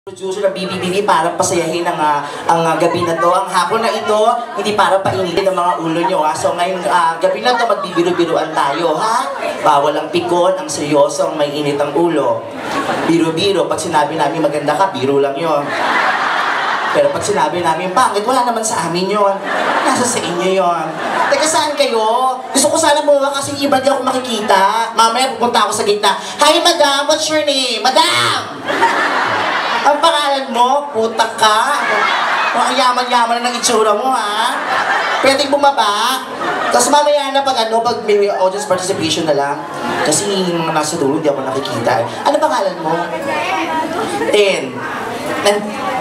Producer ng BBBB para pasayahin ang gabi na to. Ang hapon na ito, hindi para painitin ang mga ulo nyo. So ngayong gabi na to, magbibiro-biruan tayo, ha? Bawal ang pikon, ang seryoso, ang may init ang ulo. Biro-biro, pag sinabi namin maganda ka, biro lang yon. Pero pag sinabi namin pangit, wala naman sa amin yon. Nasa sa inyo yon. Teka, saan kayo? Gusto ko sana buwa kasi iba di ako makikita. Mamaya pupunta ako sa gitna. Hi, madam! What's your name? Madam! Ang pangalan mo, putak ka. Ang yaman-yaman ng itsura mo, ha? Pwedeng bumaba. Tapos mamaya na pag may audience participation na lang. Kasi yung nasa dulo, hindi ako nakikita. Ano pangalan mo? 10.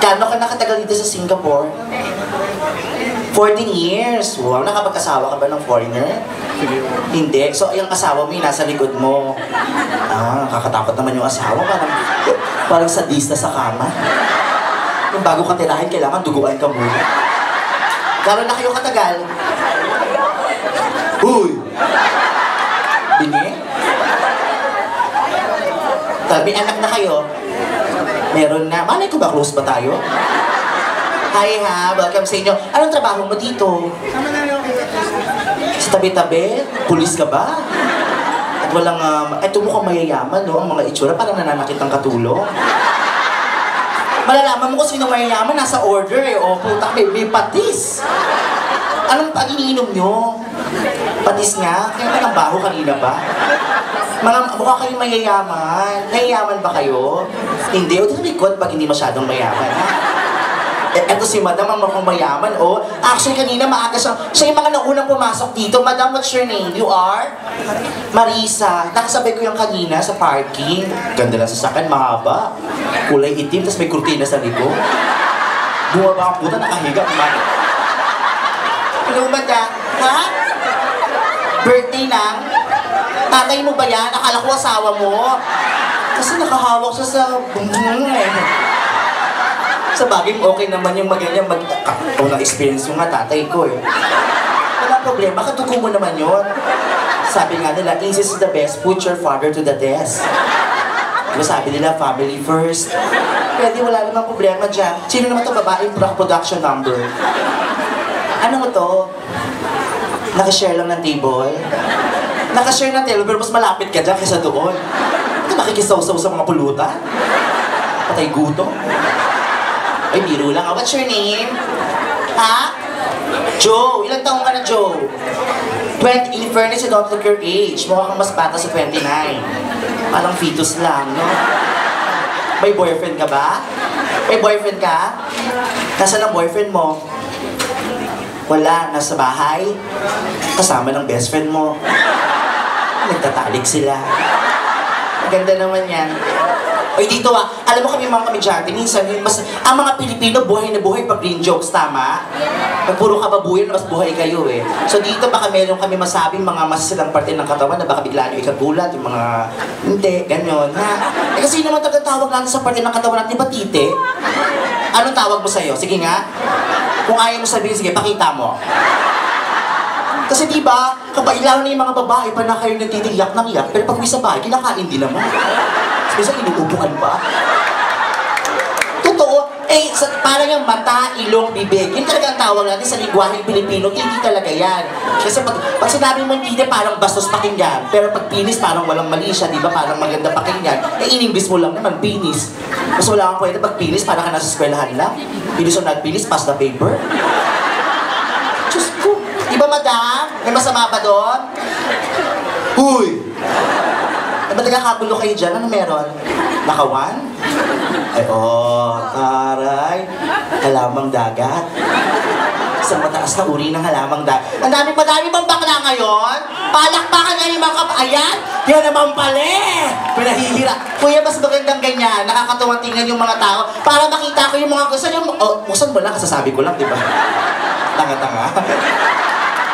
Gano'n ka nakatagal dito sa Singapore? 14 years. Wow, nakapag-asawa ka ba ng foreigner? Hindi. So, yung asawa mo yung nasa likod mo. Nakakatakot naman yung asawa. Parang sadista sa kama. Yung bago ka tirahin, kailangan duguan ka muna. Gano'n na kayo katagal? Uy! Bingi? May anak na kayo? Meron na. Malay ko ba, close ba tayo? Hi ha, welcome sa inyo. Anong trabaho mo dito? Sa tabi-tabi? Pulis ka ba? At walang, ito mukhang mayayaman, no? Ang mga itsura, parang nananakit ng katulong. Malalaman mo kung sino mayayaman, nasa order eh. O, putak, may patis. Anong pag-iniinom nyo? Patis nga? Kaya ka ng baho kanina ba? Mukha kayong mayayaman. Mayayaman ba kayo? Hindi. O, likod pag hindi masyadong mayaman, ha? Eto si Madam, ang mukhang mayaman, oh. Actually, kanina maaga siya yung mga naunang pumasok dito. Madam, what's your name? You are? Marisa. Nakasabay ko yung kanina sa parking. Ganda lang sa sakin, mahaba. Kulay itim, tapos may kurtina sa likod. Bumaba ang puta, nakahiga. Hello, Madam. Ha? Birthday ng? Tatay mo ba yan? Akala ko asawa mo. Kasi nakahawak siya sa Sa bagay, okay naman yung maganyan. Na-experience yung nga tatay ko eh. Wala problema, katuko mo naman yun. Sabi nga nila, easy is the best, put your father to the test. Diba sabi nila, family first. Pwede, wala namang problema dyan. Sino naman ito babaeng production number? Ano mo to? Nakashare lang ng table? Nakashare ng table, pero mas malapit ka dyan kaysa doon. Ito nakikisaw-saw sa mga pulutan? Patay guto? Ay, biro lang. What's your name? Ha? Joe. Ilang taong ka na, Joe? 20. In fairness, you don't look your age. Mukha kang mas bata sa 29. Parang fetus lang, no? May boyfriend ka ba? May boyfriend ka? Nasaan ang boyfriend mo? Wala. Nasa bahay? Kasama ng best friend mo? Nagtatalik sila. Maganda naman yan. Oy, dito alam mo kami mga komedyante, minsan ang mga Pilipino buhay na buhay pag green jokes, tama? Pag puro kababuyan, mas buhay kayo eh. So dito baka meron kami masabing mga masasilang parte ng katawan na baka bigla nyo ikagulat, yung mga hindi, ganyan. Eh kasi naman tagatawag natin sa parte ng katawan natin, di ba tite? Anong tawag mo sa'yo? Sige nga. Kung ayaw mo sabihin, sige, pakita mo. Kasi diba, kabailaw na yung mga babae pa na kayo nagtitiyak ng iyak, pero pag may sa bahay, kinakain din naman. Kasi inuubukan pa. Totoo, parang yung mata, ilong, bibig. Yun talaga ang tawag natin sa lingwaheng Pilipino, hindi talaga yan. Kasi pag sinabi mo hindi, parang bastos pakinggan. Pero pag pinis, parang walang mali siya, di ba? Parang maganda pakinggan. In-English mo lang naman, pinis. Mas wala kang kwenta pag pinis, parang ka nasa eskwelahan lang. Pinis o not pinis, pass the paper. Diyos ko. Di ba, madam? May masama ba doon? Huy! Ba't nagkakagulo kayo dyan? Ano meron? Nakawan? Ay, taray. Halamang dagat. Isang mataas na uri ng halamang dagat. Ang madami bang bakla ngayon? Palakpakan nga yung mga kapayan? Yan naman pala eh! Pinahihira. Kuya, mas magandang ganyan. Nakakatuwang tingnan yung mga tao. Para makita ko yung mga gusto yung... buksan mo lang, kasasabi ko lang, di ba? Tanga-tanga.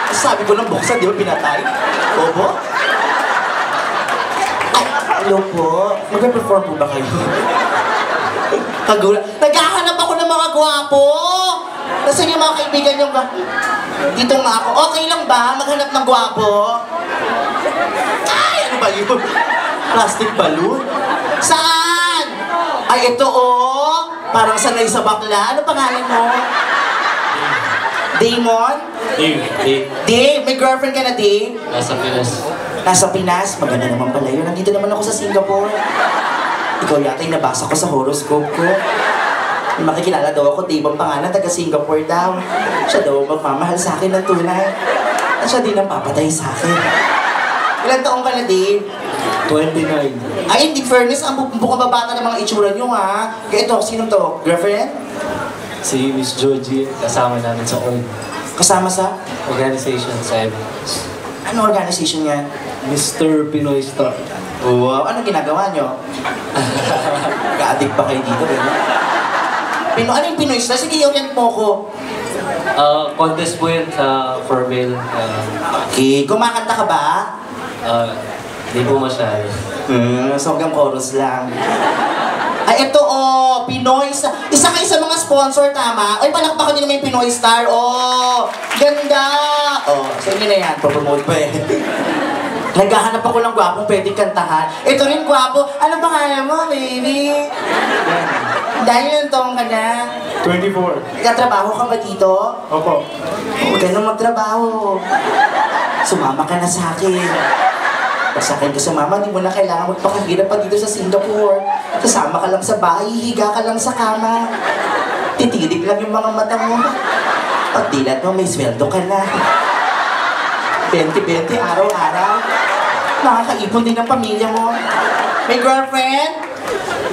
Kasasabi ko lang, buksan, di ba pinatay? Obo? Hello po. Mag-perform po ba kayo? Kagulat. Naghahanap ako ng mga gwapo! Nasaan yung mga kaibigan yung... Dito nga ako. Okay lang ba? Maghanap ng gwapo? Ay! Ano ba yun? Plastic balloon? Saan? Ay, ito oh! Parang sanay sa bakla. Ano pangalan mo? Damon? Dave. Dave? May girlfriend ka na, Dave? Nasa Pinas. Nasa Pinas? Maganda naman pala yun. Nandito naman ako sa Singapore. Ikaw yata yung nabasa ko sa horoscope ko. May makikilala daw ako, Dave ang pangalan, taga Singapore daw. Siya daw magmamahal sa akin ng tunay. At siya din ang papatay sa akin. Ilang taong ka na, Dave? 29. Ay, in fairness, ang bukang babata ng mga itsura nyo, ha? Kaya ito, sino to? Girlfriend? Si Miss Georgie, kasama namin sa OID. Kasama sa? Organization sa Ano organization yan? Mr. Pinoy Star. Wow, ano ginagawa nyo? Ka-addict pa kayo dito, gano'n? Ano yung Pinoy Star? Sige, orient mo ko. Contest po yun sa Forville. Okay, kumakanta ka ba? Hindi po masyado. So hanggang chorus lang. Ay, ito Pinoy Star. Isa kayo sa mga sponsor, tama? Ay, palakpakan nyo naman yung Pinoy Star. Ganda! So yun na yan, promote pa eh. Naghahanap ako ng gwapong pwedeng kantahan. Ito rin gwapo. Ano pangalan mo, baby? Dahil yung taong ka na. 24. Nagtatrabaho ka ba dito? Opo. Huwag ka nang magtrabaho. Sumama ka na sa akin. Pag sa akin ka sumama, di mo na kailangan magpakahirap pa dito sa Singapore. Kasama ka lang sa bahay, higa ka lang sa kama. Titirik lang yung mga mata mo. Pag dilat mo, may sweldo ka na. 20-20 araw-araw. Nakakaipon din ang pamilya mo. May girlfriend?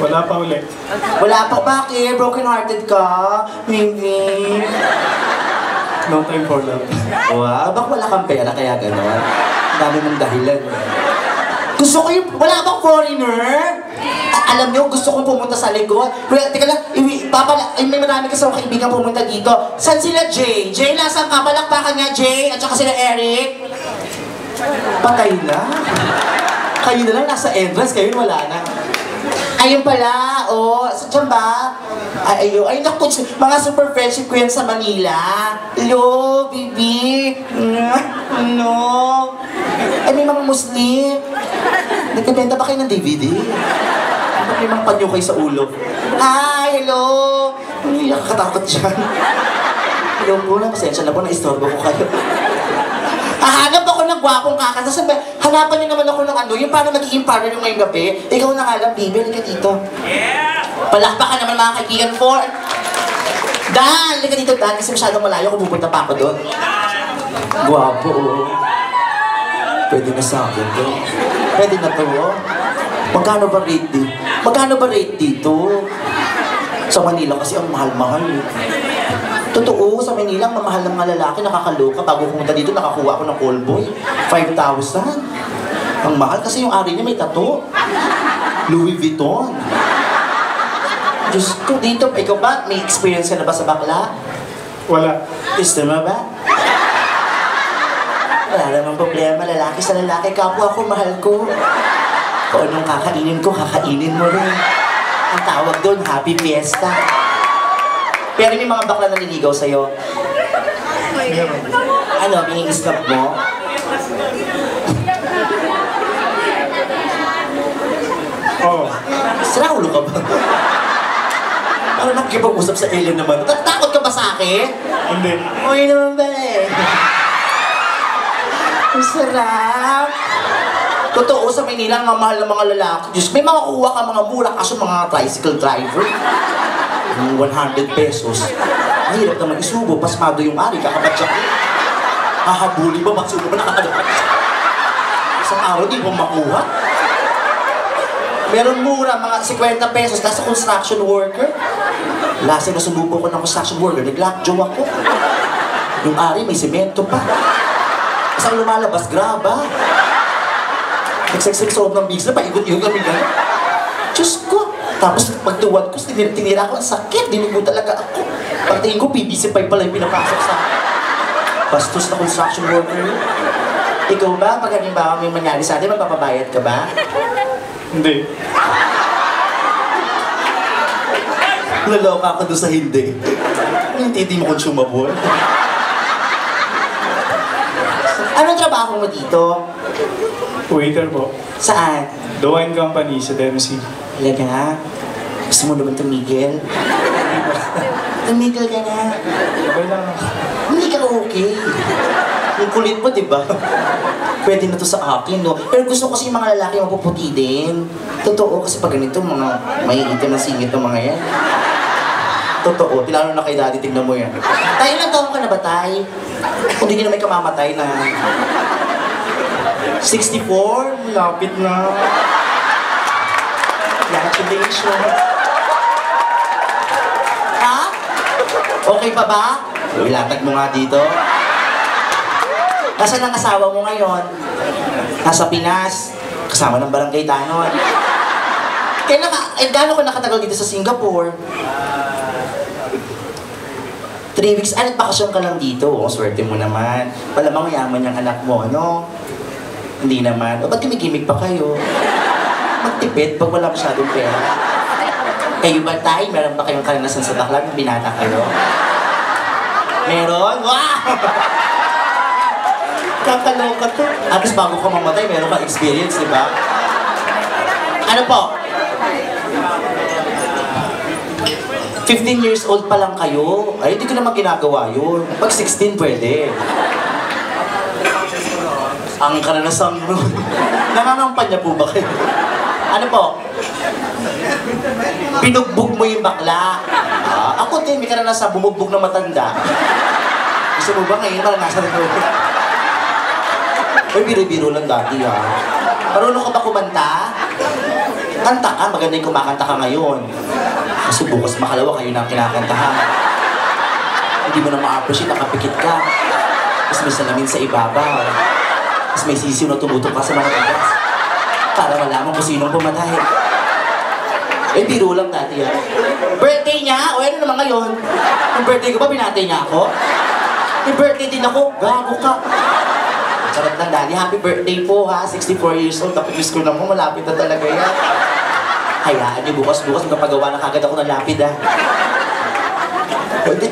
Wala pa ulit. Wala pa. Bakit? Broken-hearted ka? Maybe. No time for love. Wow, baka wala kang pera kaya gano'n? Ang dami mong dahilan. Gusto ko yung... Wala bang foreigner? Alam niyo, gusto kong pumunta sa likod. Pero, teka lang, may marami kasi akong kaibigan pumunta dito. Saan sila, Jay? Jay, nasaan ka? Palakpakan nga, Jay. At saka sila, Eric. Patay na. Kayo na lang, nasa entrance. Kayo wala na. Ayun pala, saan ba? Ay, naku, mga super friendship ko yan sa Manila. Hello, baby. No. Ay, may mga Muslim. Nagkabenta ba kayo ng DVD? May mga panyo kayo sa ulo. Hi, hello. Hindi nakakatakot dyan. Hello po na, pasensya na po, na-istorbo ko kayo. Hahanap ako ng gwapong kakanta. Sabi, hanapan niyo naman ako ng yung parang magiging partner yung ngayong gabi. Ikaw na nga lang, baby, halika dito. Palakpakan naman mga kaibigan for... Dan! Halika dito, Dan, kasi masyadong malayo kung pupunta pa ako doon. Gwapo, Pwede na sa akin to. Pwede na to, Magkano ba rate dito? Magkano ba rate dito? Sa Manila kasi ang mahal-mahal eh. Totoo, sa Manila, ang mamahal ng mga lalaki, nakakaloka. Bago pumunta dito, nakakuha ako ng callboy. 5,000. Ang mahal kasi yung ari niya may tattoo. Louis Vuitton. Diyos ko, dito, ikaw ba? May experience ka na ba sa bakla? Wala. Gusto mo ba? Wala namang problema, lalaki sa lalaki. Kapwa ko, mahal ko. Kung anong kakainin ko, kakainin mo rin. Ang tawag doon, happy fiesta. Pero may mga bakla na nililigaw sa'yo. Meron. Ano, pinag-stop mo? Oo. Sira ulo ka ba? Parang nakikipag-usap sa alien naman. Takot ka ba sa akin? Hindi. Okay naman ba eh. Ang sarap. Totoo, sa Manila, ang mahal ng mga lalaki. Diyos, may mga kuha ka mga mura kaso mga tricycle driver. 100 pesos. Mahirap naman isubo, pasmado yung ari, kakabat siya. Hahabuli ba, magsubo ba, nakakadapat? Isang araw, di mo makuha. Meron mura, mga 50 pesos, nasa construction worker. Lasa na sumubo ko ng construction worker, nag-lockjaw ako. Yung ari, may semento pa. Isang lumalabas, graba. Nagseksek sa loob ng bigla, paikot-ikot kami gano'n. Diyos ko! Tapos pagtuwad ko, tinira ko, ang sakit, dinugo talaga ako. Pagtingin ko, PVC pipe pala yung pinapasok sa bastos na construction worker. Ikaw ba, pag halimbawa may mangyari sa atin, magpapabayad ka ba? Hindi. Naloka ako doon sa hindi. Hindi mo consumable. Anong trabaho mo dito? Waiter po. Saan? The Wine Company sa Dempsey. Talaga? Gusto mo naman tumigil? Tumigil ka na. Okay lang. Hindi ka okay. Yung kulit mo, di ba? Pwede na to sa akin, no? Pero gusto ko kasi yung mga lalaki mapuputi din. Totoo, kasi pag ganito, mga may itim na singit ng mga yan. Totoo, tinalo na kay daddy, tignan mo yan. Tayo lang taon ka na ba, tay? Kung di ka na may kamamatay na... 64? Malapit na. Congratulations. Ha? Okay pa ba? Ilatag mo nga dito. Nasaan ang asawa mo ngayon? Nasa Pinas. Kasama ng barangay Tanod. Gaano ka nakatagal dito sa Singapore? 3 weeks. Nagbakasyon ka lang dito. Oh, swerte mo naman. Malamang mayaman yung anak mo, ano? Hindi naman. O, ba't kumikimik pa kayo? Magtipid pag wala masyadong pera. Kayo ba tayo? Meron ba kayong karanasan sa bakla nung binata kayo? Meron? Wow! Kakaloka to. At least bago ka mamatay, meron kang experience, di ba? Ano po? 15 years old pa lang kayo. Ay, hindi ko naman ginagawa yun. Pag 16, pwede. Ang karanasan mo. Nangangampanya po ba kayo? Ano po? Binugbog mo yung bakla. Ako din, may karanasan bumugbog na matanda. Gusto mo ba ngayon maranasan ito? Uy, biro-biro lang dati ha. Marunong ka ba kumanta? Kanta ka, maganda yung kumakanta ka ngayon. Kasi bukas makalawa kayo na kinakantahan. Hindi mo na ma-appreciate, nakapikit ka. Tapos may salamin sa ibabaw. Tapos may sisiw na tumutok ka sa mga tagas. Para malaman kung sinong pumatay. Eh, biro lang dati ha. Birthday niya? O ano naman ngayon? Yung birthday ko ba, binatay niya ako? Yung birthday din ako, gago ka. Sarap lang, Daddy. Happy birthday po, ha? 64 years old. Tapos ko na mo, malapit na talaga yan. Hayaan niyo, bukas-bukas magpagawa na kagad ako ng lapid, ha?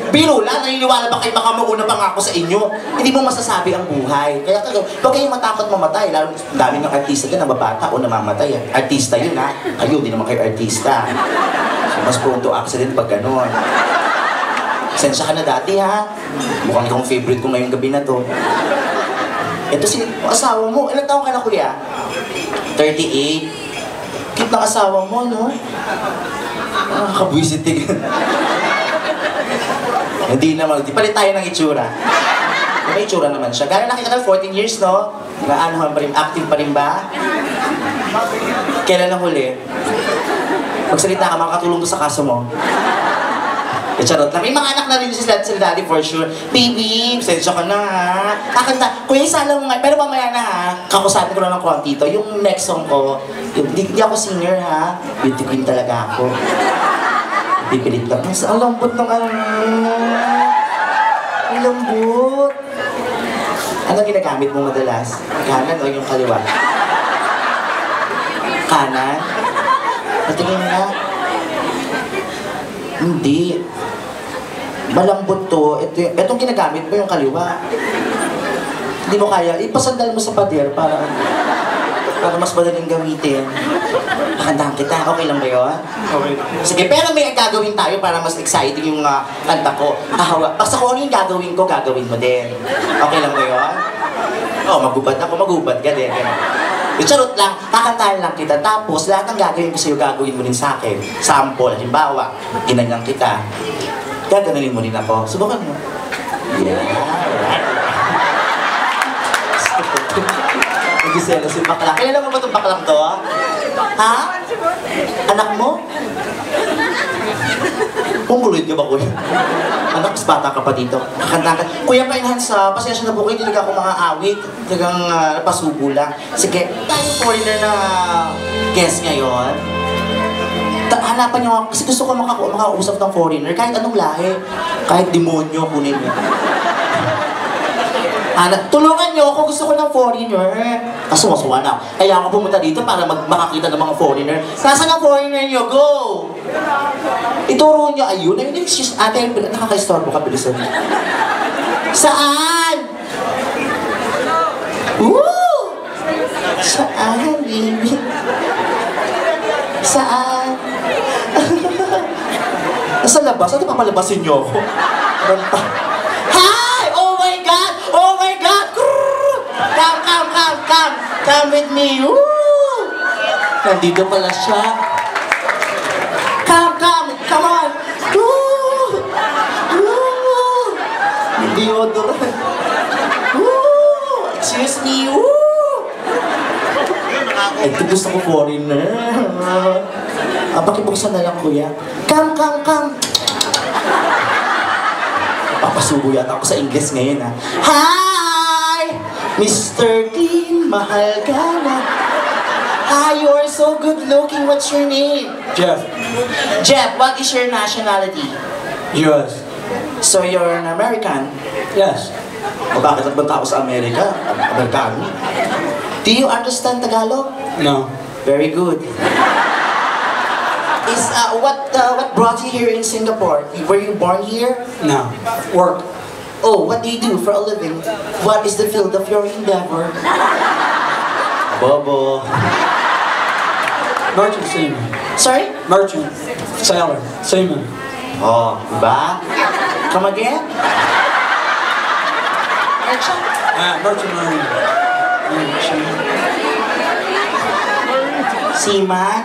Biro lang, naniniwala ba kayo baka mauna pa nga ako sa inyo? Hindi mo masasabi ang buhay. Kaya huwag kayong matakot mamatay. Lalo, dami ng artista dyan, nababata o namamatay. Artista yun, ha? Kayo, hindi naman kayo artista. So, mas prone to accident pag gano'n. Sensya ka na dati, ha? Mukhang ikong favorite ko ngayong gabi na to. Ito si asawa mo. Ilang taong ka na, kuya? 38. Cute ng asawa mo, no? Kabwisit tignan. Hindi naman. Di palit tayo ng itsura. May itsura naman siya. Gano'n nakita ka 14 years, no? Ano pa rin? Active pa rin ba? Kailan ang huli? Magsalita ka, makakatulong doon sa kaso mo. Eh, charot lang. May mga anak na rin sila daddy for sure. Baby, sensya ka na ha. Kakanta. Kuya, isala mo nga. Pero mamaya na ha. Kakusapin ko lang ng konti to. Yung next song ko, hindi ako singer ha. Beauty queen talaga ako. Pipilit lang. Ang lambot ng ang lambot. Ano ginagamit mo madalas? Kanan o yung kaliwa? Kanan? Patingin nga. Hindi. Malambot to. Itong ginagamit mo yung kaliwa. Hindi mo kaya. Ipasandal mo sa pader para mas madaling gamitin. Nakandahan kita. Okay lang ba yun? Okay. Sige, pero may gagawin tayo para mas exciting yung kanta ko. Basta kung ano yung gagawin ko, gagawin mo din. Okay lang ba yun? Oo, magubad ako. Magubad ka din. Charot lang, kakantahan lang kita. Tapos, lahat ng gagawin ko sa'yo, gagawin mo rin sa akin. Sample, halimbawa, inanyang kita. Gaganunin mo rin ako. Subukan mo. Yeah. Nagisela si bakla. Kailan mo ba itong baklang to? Ha? Anak mo? Pungguloid ka ba, kuya? Anak, mas bata ka pa dito. Kakantahan ka. Kuya, pa-enhance ha. Pasensya na po kayo. Hindi ako mga awit. Talagang pasubo lang. Sige, tayo foreigner na guest ngayon. Hanapan niyo ako. Kasi gusto ko makausap ng foreigner. Kahit anong lahi. Kahit demonyo, kunin niyo. Tulungan niyo ako. Gusto ko ng foreigner. Kasuwa-suwa na. Kaya ako pumunta dito para makakita ng mga foreigner. Nasaan ang foreigner niyo? Go! Ituro niyo. Ayun. Ayun. Ate, nakaka-istorbo ka. Bilisan niyo. Saan? Woo! Saan, baby? Saan? Nasa labas? Ano papalabasin niyo ako? Hi! Oh my God! Oh my God! Come, come, come, come! Come with me! Woo! Nandito pala siya. Come, come! Come on! Woo! Woo! Hindi odorant. Woo! Excuse me! Woo! Ay, ito gusto ko foreigner. Pakibuksan na lang, kuya. Come, come, come! Papasubo yata ako sa English ngayon, ha? Hi! Mr. Clean, mahal ka na. Hi, you are so good looking. What's your name? Jeff. Jeff, what is your nationality? US. So you're an American? Yes. O bakit nagbanta ako sa Amerika? Amerikano? Do you understand Tagalog? No. Very good. What brought you here in Singapore? Were you born here? No. Work. Oh, what do you do for a living? What is the field of your endeavor? Bobo. Merchant seaman. Sorry? Merchant. Sailor. Seaman. Oh, diba? Come again? Merchant? Merchant marine. Seaman?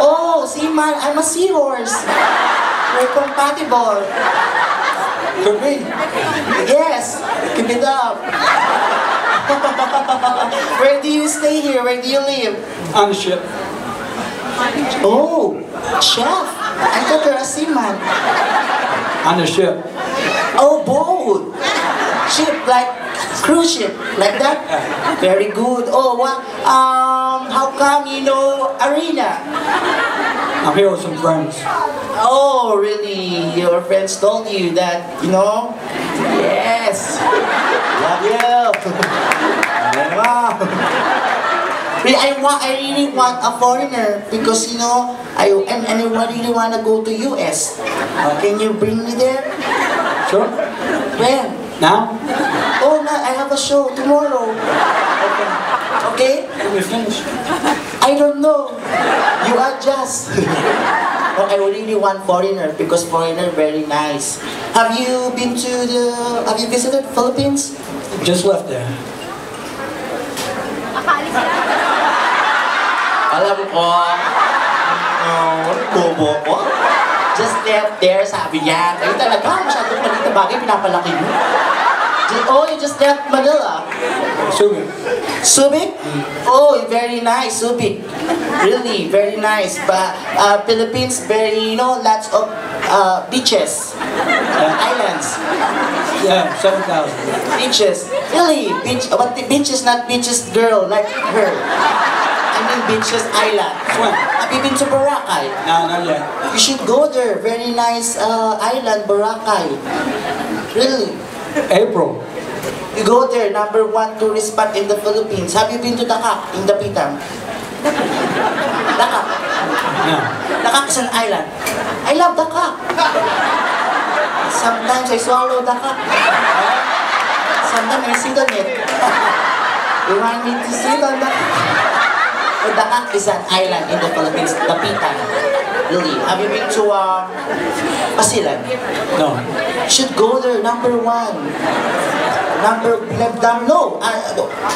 Oh, seaman. I'm a seahorse. We're compatible. Could be. Yes, keep it up. Where do you stay here? Where do you live? On the ship. Oh, chef. I thought you're a seaman. On the ship. Oh, boat. Ship, like cruise ship, like that? Very good. Oh, what? How come you know Arena? I'm here with some friends. Oh, really? Your friends told you that, you know? Yes. Love you. I really want a foreigner because, you know, I really want to go to US. Can you bring me there? Sure. When? Now? Oh, no, I have a show tomorrow. Okay? When we finish. I don't know. You adjust. Oh, I really want foreigner because foreigner very nice. Have you visited Philippines? Just left there. Alam ko. Bobo ko. Just left there, sabi niya. Kayo talaga, masyadong maliit na bagay, pinapalaki mo. You just left Manila. Subic. Subic? Oh, very nice, Subic. Really, very nice. But Philippines, very, you know, lots of beaches, islands. Yeah, 7,000. Beaches. Really, but the beaches, not beaches girl, like her. I mean beaches island. Swim. Have you been to Boracay? No, not yet. You should go there. Very nice island, Boracay. Really. April. You go there, #1 tourist spot in the Philippines. Have you been to Dakak in Dapitan? Dakak. No. Dakak is an island. I love Dakak. Sometimes I swallow Dakak. Sometimes I sit on it. You want me to sit on Dakak? So Dakak is an island in the Philippines, Dapitan. Really. Have you been to Basilan? No. You should go there, #1.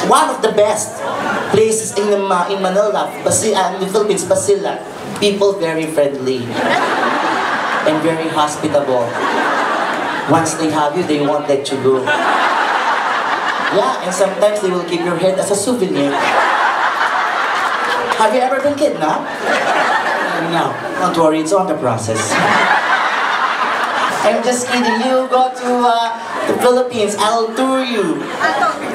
One of the best places in Manila, in the Philippines, Basilan. People very friendly and very hospitable. Once they have you, they won't let you go. Yeah, and sometimes they will keep your head as a souvenir. Have you ever been kidnapped? No. Don't worry, it's on the process. I'm just kidding. You go to the Philippines. I'll tour you.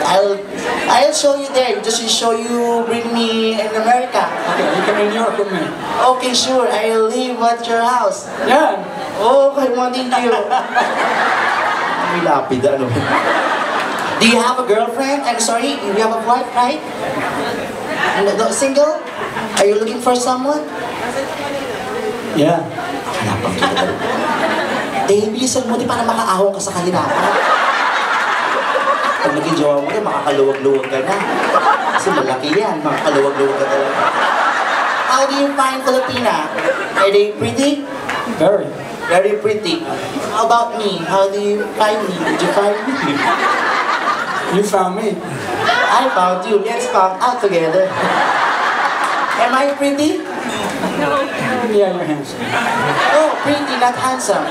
I'll show you there. Just to show you, bring me in America. Okay, you come in New York with me. Okay, sure. I'll live at your house. Yeah. Okay, thank you. May lapid, ano. Do you have a girlfriend? I'm sorry, you have a wife, right? No, single? Are you looking for someone? Yeah. Hanapang kita. Bilisan mo, di para makaahon ka sa kanila. Pag naging jowa mo, makakaluwag-luwag ka na. Kasi malaki yan, makakaluwag-luwag ka talaga. How do you find Filipina? Are they pretty? Very. Very pretty. How about me? How do you find me? Did you find me? You found me. I found you. Let's come out together. Am I pretty? Yeah, you're handsome. No, pretty, not handsome.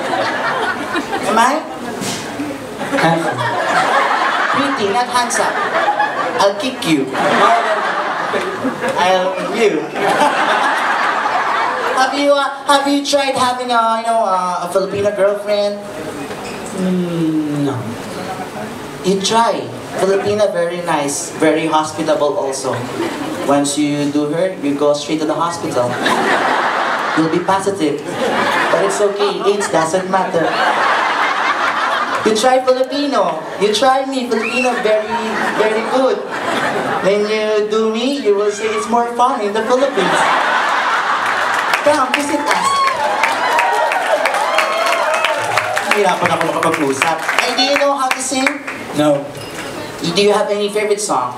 Am I? Handsome. Pretty, not handsome. I'll kick you. You. Have you tried having a Filipino girlfriend? No. You try. Filipina, very nice, very hospitable also. Once you do her, you go straight to the hospital. You'll be positive. But it's okay, AIDS doesn't matter. You try Filipino. You try me, Filipino, very, very good. When you do me, you will say it's more fun in the Philippines. Come, visit us. Hirapan ako makapag-usap. Hey, do you know how to sing? No. Do you have any favorite song?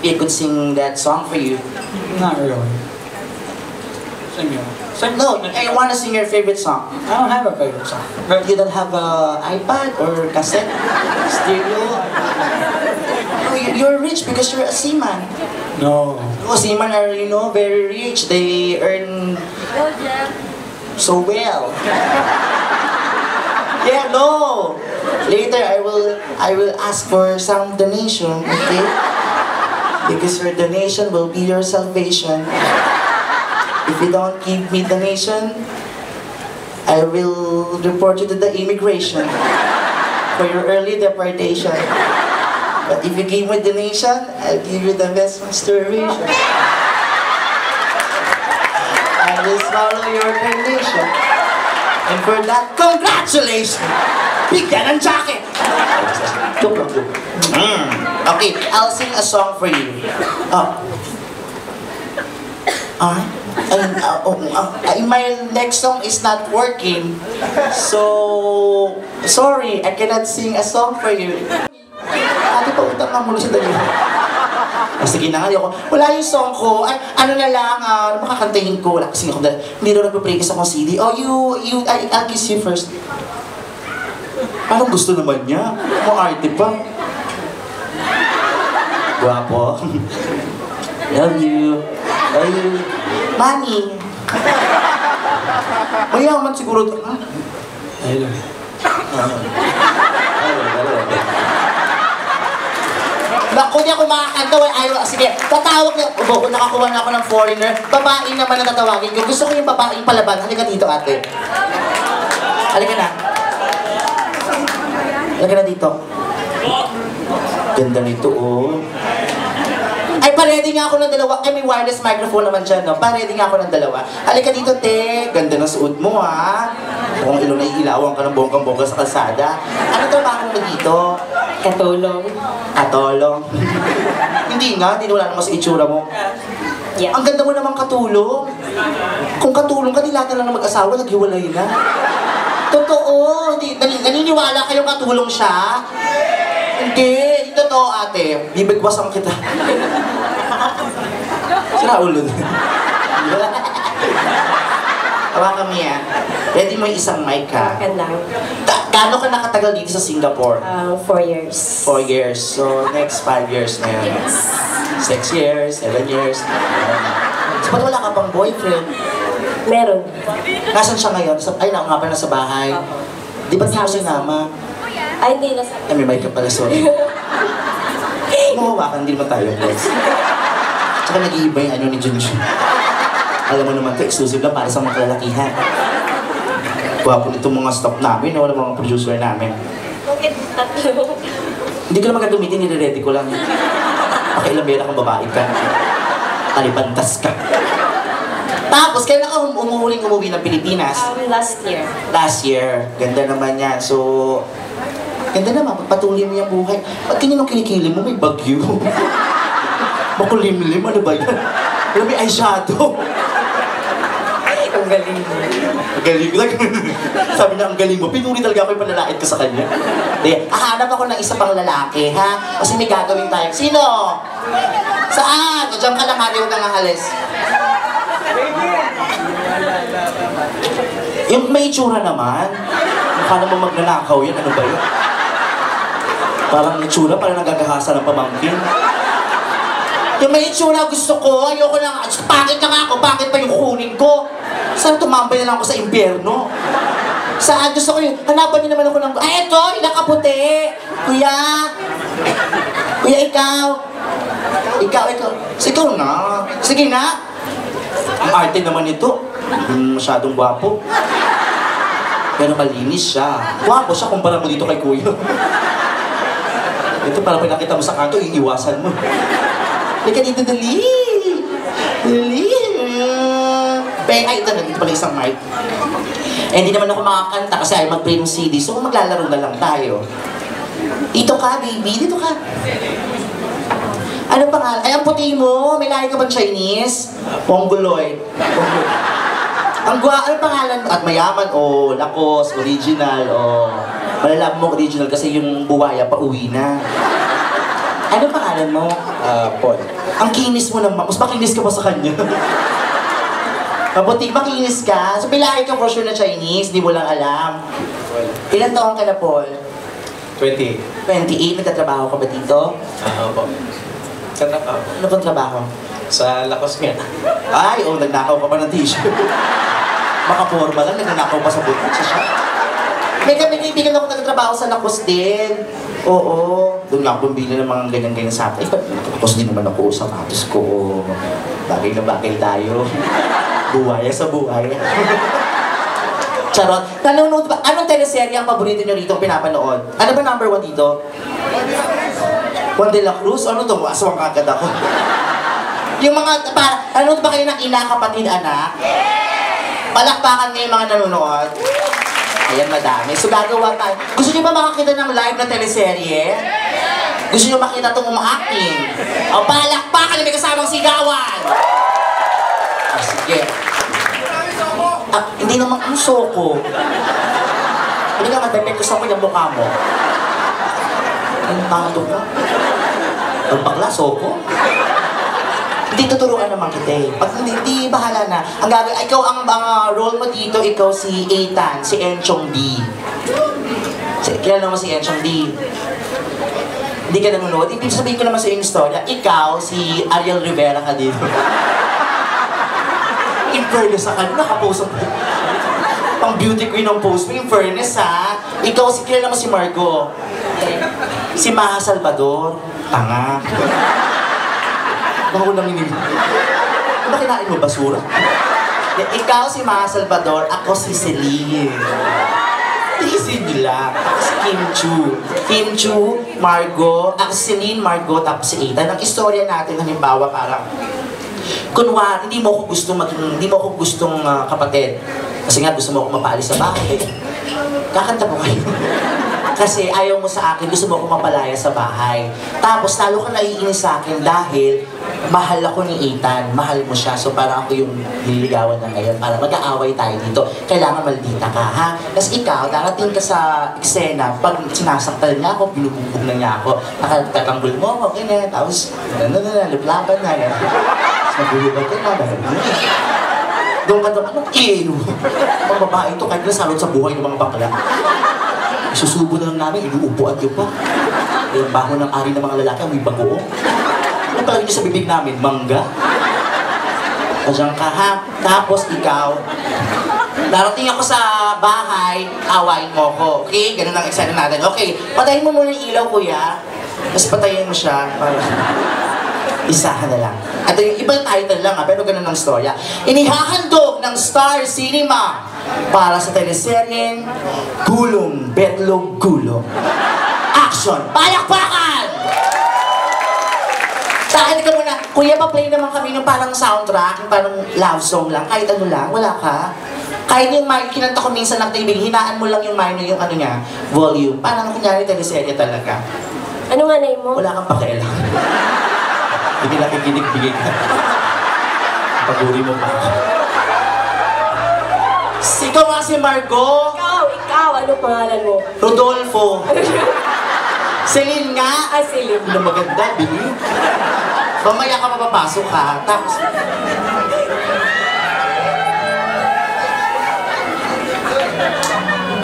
I could sing that song for you. Not really. Sing it. Sing. No, I want to sing your favorite song. I don't have a favorite song. But You don't have a iPad or cassette? Stereo? No, you're rich because you're a seaman. no. Oh, seamen are, very rich. They earn so well. Yeah, no. Later, I will ask for some donation, okay? Because your donation will be your salvation. If you don't give me donation, I will report you to the immigration for your early deportation. But if you give me donation, I'll give you the best masturbation. I will swallow your donation. And for that, congratulations! Bigyan ng jacket! Joke lang, joke. Okay, I'll sing a song for you. My next song is not working. So, sorry, I cannot sing a song for you. Ate, pautang nga muna sa dali. Sige na nga, wala yung song ko. Ay, ano na lang, makakantahin ko. Wala kasi ako, hindi daw nagpa-practice akong CD. Oh, I'll kiss you first. Anong gusto naman niya? Arte pa. Guwapo. Love you. Love you. Money. Mayaman siguro. Ayun. Naku, di ako makakanta. Ayaw, sige, tatawag na. Kung nakakuha na ako ng foreigner, babae naman na tatawagin ko. Gusto ko yung babaeng palaban. Halika dito, ate. Halika na. Halika na dito. Ganda nito, oh. Ay, paredy nga ako ng dalawa. Ay, may wireless microphone naman dyan, no? Paredy nga ako ng dalawa. Halika dito, te. Ganda ng suot mo, ha? Mukhang ilo na iilawan ka ng bonggang-bongga sa kalsada. Ano trabaho mo dito? Katulong. Katulong? Hindi nga, wala naman sa itsura mo. Yeah. Ang ganda mo namang katulong. Kung katulong ka, lahat na lang ng mag-asawa, naghiwalay na. Totoo, naniniwala kayong katulong siya? Hindi, totoo ate. Bibigwasan kita. Sira ulo. Tawa kami ah. Ready mo yung isang mic ha? Kan lang. Gaano ka nakatagal dito sa Singapore? 4 years. 4 years. So, next 5 years na yun. Yes. 6 years, 7 years. So, ba't wala ka pang boyfriend? Meron. Nasaan siya ngayon? Ay, nga pala nasa bahay. Di ba di mo sinama? Ay, hindi na sa... Ay, may mic ka pala, sorry. Mahawakan din mo tayo, guys. Tsaka nag-iiba yung ano ni Junjun. Alam mo naman ito, exclusive lang para sa mga kalalakihan. Gwapo nitong mga staff namin, wala mga producer namin. Bakit tatlo? Hindi ko naman gagamitin, nire-ready ko lang. Pakialamera kang babae ka. Talipantas ka. Tapos, kailan ka umuhuling umuwi ng Pilipinas? Last year. Last year. Ganda naman yan. So, ganda naman. Pagpatuloy mo yung buhay. Ba't ganyan ang kilikili mo? May bagyo. Makulimlim. Ano ba yan? Wala may eyeshadow. Ang galing mo. Ang galing ko. Sabi na, ang galing mo. Pinuri talaga ako yung panlalait ko sa kanya. Di, hahanap ako ng isa pang lalaki, ha? Kasi may gagawin tayo. Sino? Saan? O, dyan ka lang, ha? Di huwag kang ahalis. Yung may itsura naman. Mukha naman magnanakaw yan. Ano ba yun? Parang itsura, parang nagagahasa ng pamangkin. Yung may itsura gusto ko, ayoko na nga. Bakit na nga ako? Bakit pa yung kunin ko? Saan tumambay na lang ako sa impyerno? Saan gusto ko yun? Hanapan niyo naman ako ng... Ay, ito! Yung nakaputi! Kuya! Kuya, ikaw! Ikaw. Sige na. Sige na. Ang arte naman ito. Masyadong gwapo. Pero malinis siya. Gwapo siya kumpara mo dito kay Kuya. Ito para pinakita mo sa kanto, iiwasan mo. Halika dito, dali. Dali. Ay, ito pala isang mic. Eh, hindi naman ako makakanta kasi ayaw mag-play ng CD. So, maglalaro na lang tayo. Dito ka, baby. Dito ka. Anong pangalan? Ay, ang puti mo. May lahi ka bang Chinese? Mongoloid. Anong pangalan? At mayaman o lakos, original o... Malalaman mo original kasi yung buwaya pa uwi na. Anong pangalan mo? Paul. Ang kinis mo naman. Mas makinis ka pa sa kanya. Mabuti, makinis ka. So, bilahay ka for sure na Chinese. Di mo lang alam. Ilan taon ka na, Paul? 28. 28. Nagtatrabaho ka ba dito? Opo. Saan na pa? Ano pang trabaho? Sa Lakos nga. Ay, nagnakaw ka pa ng t-shirt. Makaporma lang, nagnakaw pa sa butik sa shop. May kaibigan ako nagtatrabaho sa Lakos din. Oo. Doon nga ako bumili ng mga ganyan-ganyan sa atin. Tapos din naman ako sa sapatos ko. Bagay na bagay tayo. Buhaya sa buhaya. Charot. Nanonood ba? Anong teleserye ang paborito nyo rito pinapanood? Ano ba number 1 dito? Juan de la Cruz? Ano to? Aswang kagad ako. Yung mga, nanonood ba kayo ng ina, kapatid, anak? Palakpakan ngayon mga nanonood. Ayan, madami. So, gagawa tayo. Gusto nyo ba makakita ng live na teleserye? Gusto nyo makita itong umacting? O, palakpakan na may kasamang sigawan! Ah, sige. Hindi naman ang soko. Hindi ka matapit ko sa yung mukha mo. Ang tando ka. Ang bakla, soko. Hindi tuturuan naman kita eh. Pag hindi, bahala na. Ang gagawin, ikaw ang role mo dito, ikaw si Ethan, si Enchong D. Kilala mo si Enchong D. Hindi ka nanonood. Ibig sabihin ko naman sa iyong istorya, ikaw, si Ariel Rivera ka dito. In fairness sa kanya, nakapost ang pang beauty queen ng post mo. In fairness ha, ikaw, kilala mo si Margo. Si Maha Salvador. Tanga. Baka ko nang inibig. Ano kinain mo, basura? Ikaw si Maha Salvador, ako si Celine. Easy nila. Ako si Kim Chu. Kim Chu, Margo, ako si Celine, Margo, tapos si Ethan. Ang istorya natin, halimbawa, parang kunwari, hindi mo ako gustong kapatid. Kasi nga gusto mo ako mapaalis sa bahay. Kakanta mo kayo. Kasi ayaw mo sa akin, gusto mo ako mapalaya sa bahay. Tapos lalo ka naiinis sa akin dahil mahal ako ni Ethan, mahal mo siya. So parang ako yung nililigawan na ngayon para mag-aaway tayo dito. Kailangan maldita ka, ha? Tapos ikaw, darating ka sa eksena, pag sinasaktal niya ako, binubugbog na niya ako, nakatanggol mo ako, ganyan. Tapos, luplaban na. Tapos magulubad ka na. Doon ka doon, anong ew? Mga babae ito, kahit nasalot sa buhay ng mga bakla. Susubo na lang namin, inuupuan niyo pa. Yung baho ng ari ng mga lalaki, may bago. Ano palagi niyo sa bibig namin? Mangga? Diyan ka ha. Tapos ikaw, darating ako sa bahay, awayin mo ko. Okay? Ganun ang eksena natin. Okay, patayin mo muna yung ilaw, kuya. Tapos patayin mo siya para isahan na lang. At yung ibang title lang ha, pero ganun ang storya. Inihahandog ng Star Cinema para sa teleseryeng Gulong Betlog Gulong. Action! Palakpakan! Saan ka muna? Kuya, pa-play naman kami ng parang soundtrack, yung parang love song lang. Kahit ano lang, wala ka. Kahit yung mic, kinanta ko minsan ng tibig, hinaan mo lang yung mic, yung ano niya, volume. Parang kunyari teleserye talaga. Ano nga name mo? Wala kang pakialam. Hindi lang kikinig-bigay ka. Paguri mo pa. Ikaw nga si Margo. Ikaw, ano pangalan mo? Rodolfo. Celine nga. Ah, Celine. Ano maganda, bili. Mamaya ka mapapasok ha. Tapos...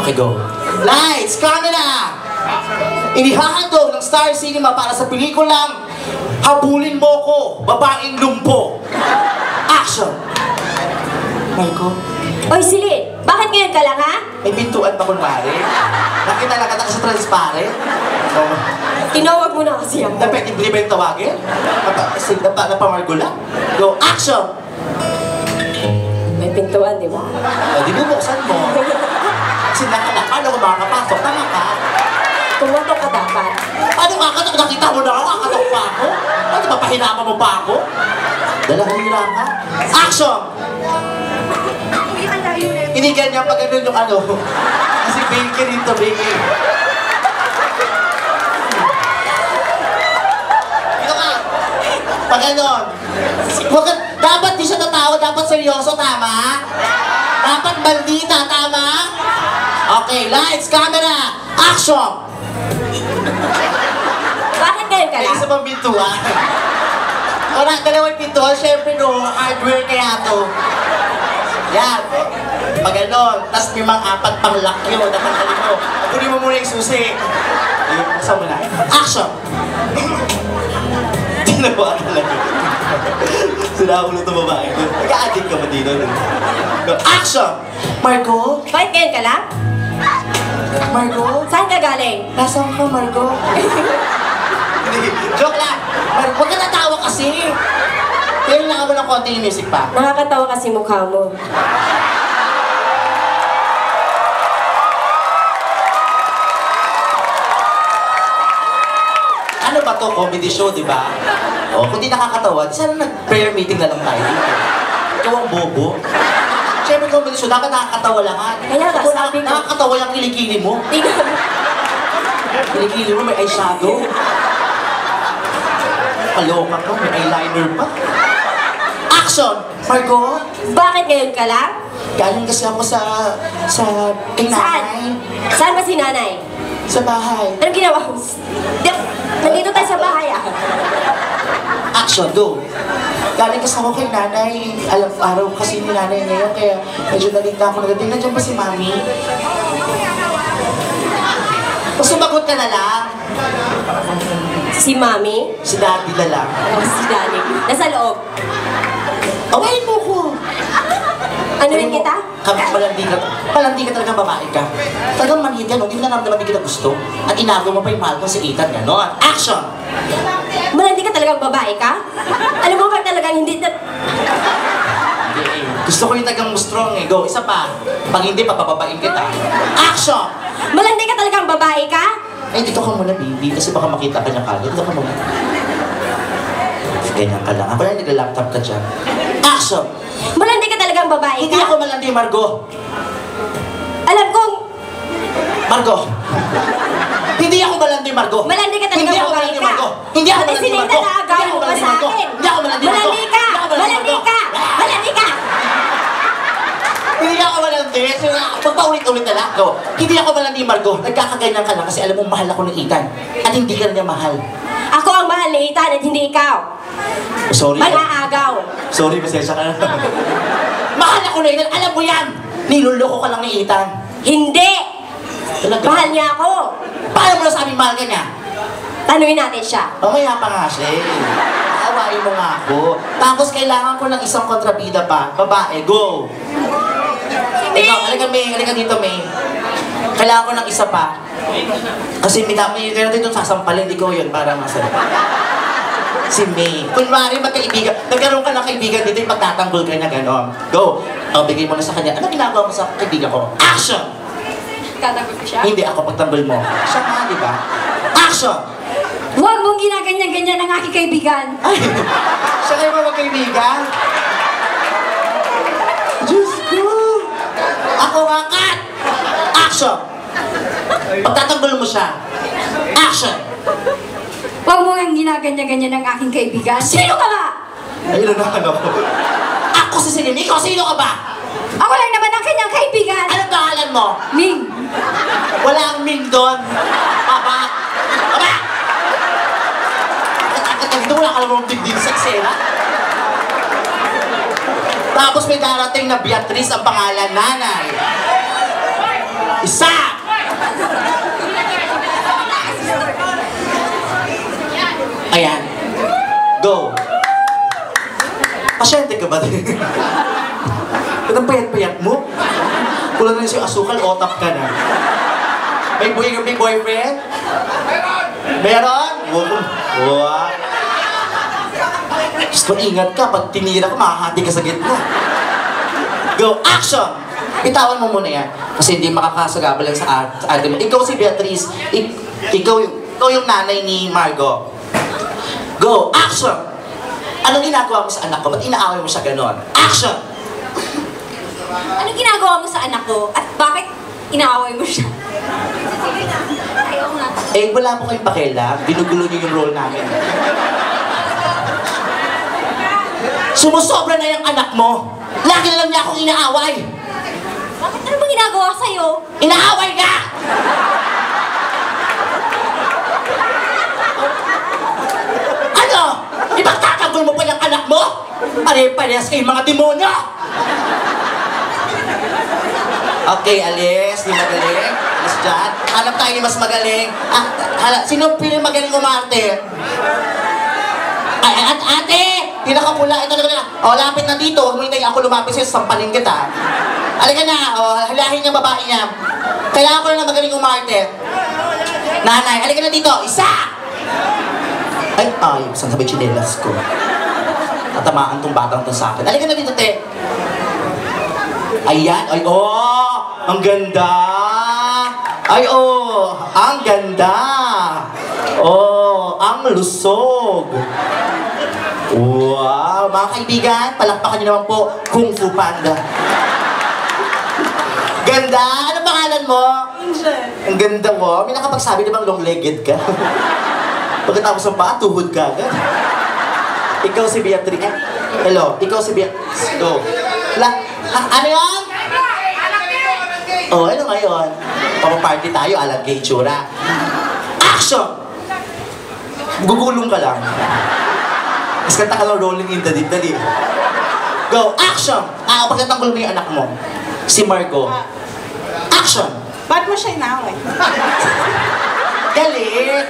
Okay, go. Lights, camera! Inihahandog ng Star Cinema para sa pelikulang Habulin Mo Ko, Babaeng Lumpo. Action! Marco, Oy, Silid! Bakit ngayon ka lang, ha? may pintuan pa kunwari. Nakita na ka sa transparent. So, Tinawag mo na kasi ako. na pwede ba yung tawagin? Napamargo lang. Go, action! May pintuan, di ba? Di bubuksan mo. Kasi paano ko makakapasok? Tama ka. Tumatok ka dapat. Ano kakatok? Nakita mo na ako, kakatok pa ako? Ano ba, pahirapan mo pa ako? Dalawang hirapan. Action! Hindi ganyan pag ganun yung ano. Kasi baker dito, baker. Dito ka. Pag ganun. Dapat di siya tatawa, dapat seryoso, tama? Dapat bandita, tama? Okay, lights, camera, action! Bakit ngayon ka May lang? isa pang pintuan. Wala, dalawang pintuan, syempre no, hardware kaya to. Yan. Pag ganon, tas may mga apat pang lock yun, nakakali mo. Kunin mo muna yung susi. Ayun, buksan mo na. Action! Tinawa talaga. Sinaulo itong babae doon. Nag-a-addict ka ba dito? Action! Marco? Bakit ngayon ka lang? Marco? Saan ka galing? Nasaan ka, Marco? Hindi, joke lang. Marco, huwag ka natawa kasi. Kaya lang mo ng konti yung music pa. Nakakatawa kasi mukha mo. Ano ba to? Comedy show, di ba? O, kung di nakakatawa, di sana nag-prayer meeting na lang tayo. Ikaw ang bobo. Siyempre, comedy show, dapat nakakatawa lahat. Kaya nga, Kung sabi ko. nakakatawa yung kilikili mo. Tingnan mo. Kilikili mo, may eyeshadow. Kaloka ka, may eyeliner pa. Action! Marco? Bakit ngayon ka lang? Galing kasi ako kay Saan? nanay. Saan ba si nanay? Sa bahay. Anong ginawa mo? Nandito tayo sa bahay, ah. Action, go! Galing kasi ako kay nanay. Alam, araw kasi ni nanay ngayon, kaya medyo nalita ako nagating. Nandiyan ba si mami? O sumagot ka na lang. Si mami? Si daddy na lang. O si daddy? Nasa loob. Awain mo ko! Ano rin kita? Malandi ka talagang babae ka. Talagang manhid ka, no? Hindi mo naramdaman hindi kita gusto. At inagaw mo pa yung mahal ko si Ethan, gano'n. Action! Malandi ka talagang babae ka? Alam mo ba talagang hindi na... Gusto ko yung tagang strong eh. Go, isa pa. Pag hindi, papababain kita. Action! Malandi ka talagang babae ka? Ay, dito ka muna, baby. Kasi baka makita ka niya kagad. Dito ka muna. Ganyan ka lang. Ako lang nagla-laptop ka dyan. Action! Malandi ka talagang babae Hindi ka? ako malandi, Margo. Alam kong Margo. Hindi ako malandi, Margo. malandi ka Hindi talagang ako babae malandi, ka. Margo. Hindi ako Pati malandi, si Nita Margo. naagaw mo pa sa akin. Hindi ako malandi, Margo. Malandi ka! Hindi ako malandi, Malandi ka! Margo. Malandi ka! Hindi ako malandi. Pagpaulit-ulit na lang. Go. Hindi ako malandi, Margo. Nagkakaganyan ka lang kasi alam mo mahal ako ng Ethan. At hindi ka na niya mahal. Ako ang mahal ni Ethan at hindi ikaw. Sorry. Malaagaw. Sorry, pasensya ka na. Mahal ako na Ethan. Alam mo yan. Niluloko ka lang ni Ethan. Hindi! Talaga? Mahal niya ako. Paano mo nasabing mahal ka niya? Tanungin natin siya. Mamaya pa nga siya eh. Awain mo nga ako. Tapos kailangan ko ng isang kontrabida pa. Babae, go! Ikaw, halika dito, May. Kailangan ko ng isa pa. Kasi may kaya dito sasampalin, di ko yun para masarap. Si May. Kunwari magkaibigan, nagkaroon ka ng kaibigan dito, yung magtatanggol ka niya, gano'n. Go! O, bigay mo na sa kanya. Ano ginagawa mo sa kaibigan ko? Action! Tatanggol ko siya? Hindi ako pagtanggol mo. Siya nga, di ba? Action! Huwag mong ginaganyan-ganyan ang aking kaibigan. Ay, siya kayo mga kaibigan? Diyos ko! Ako nga, cut! Action! Pagtatanggol mo siya. Action! Huwag mo ang ginaganyan-ganyan ang aking kaibigan. Sino ka ba? Ayun na naman ako. Ako si Celine. Ikaw, sino ka ba? Ako lang naman ang kanyang kaibigan. Anong pangalan mo? Ming. Wala ang Ming doon. Papa! Papa! Dito wala ka naman din sa eksena. Tapos may darating na Beatrice ang pangalan, nanay. Isa! Ayan. Go. Pasyente ka ba din? Ba't ang payat-payat mo? Kulang na yung asukal, otap ka na. May boyfriend? Meron? Wow. Gusto ingat ka, pag tinira ka, makahati ka sa gitna. Go, action! Bitawan mo muna yan. Kasi hindi makakasagabal lang sa ate mo. Ikaw si Beatrice. Ikaw yung nanay ni Margo. Go, action! Anong ginagawa mo sa anak ko? Ba't inaaway mo siya ganon? Action! Anong ginagawa mo sa anak ko? At bakit inaaway mo siya? Ayaw nga. Eh, wala mo kayong pakialam. Binugulo niyo yung role namin. Sumusobra na yung anak mo. Lagi na lang niya akong inaaway. Bakit ano bang ginagawa sa'yo? Inaaway ka! Ano? Ipagtatanggol mo pa yung anak mo? Pare-parehas kayong mga demonyo! Okay, alis. Di magaling. Alis dyan. Hanap tayo ni mas magaling. Sino pili magaling umarte? Ay, ate! Pinakapula. Ito na. O, lapit na dito. Huwag mo hintay ako lumapit sa'yo. Sampalin kita. Halika na. O, halahin yung babae niya. Kailangan ko na magaling umarte. Nanay, halika na dito. Isa! Ay, saan sabay chinelas ko? Tatamaan tong batang to sa akin. Halika na dito, te. Ayan. Ay, ang ganda. Ay, ang ganda. Ang lusog. Wow, mga kaibigan, palakpakan niyo naman po, Kung Fu Panda. Ganda! Ano pangalan mo? Angel. Ang ganda mo. May nakapagsabi na bang long-legged ka? Pagkatapos ng paa, tuhod ka agad. Ikaw si Beatrice. Hello, ikaw si Beatrice. Go. Ano yun? Ano ngayon? Papaparty tayo, alam kay Chura. Action! Gugulong ka lang. Mas kanta ka lang rolling in the deep, dali. Go, action! Pagkatanggol mo yung anak mo. Si Margo. Action! Ba't mo siya inaaway? Galit!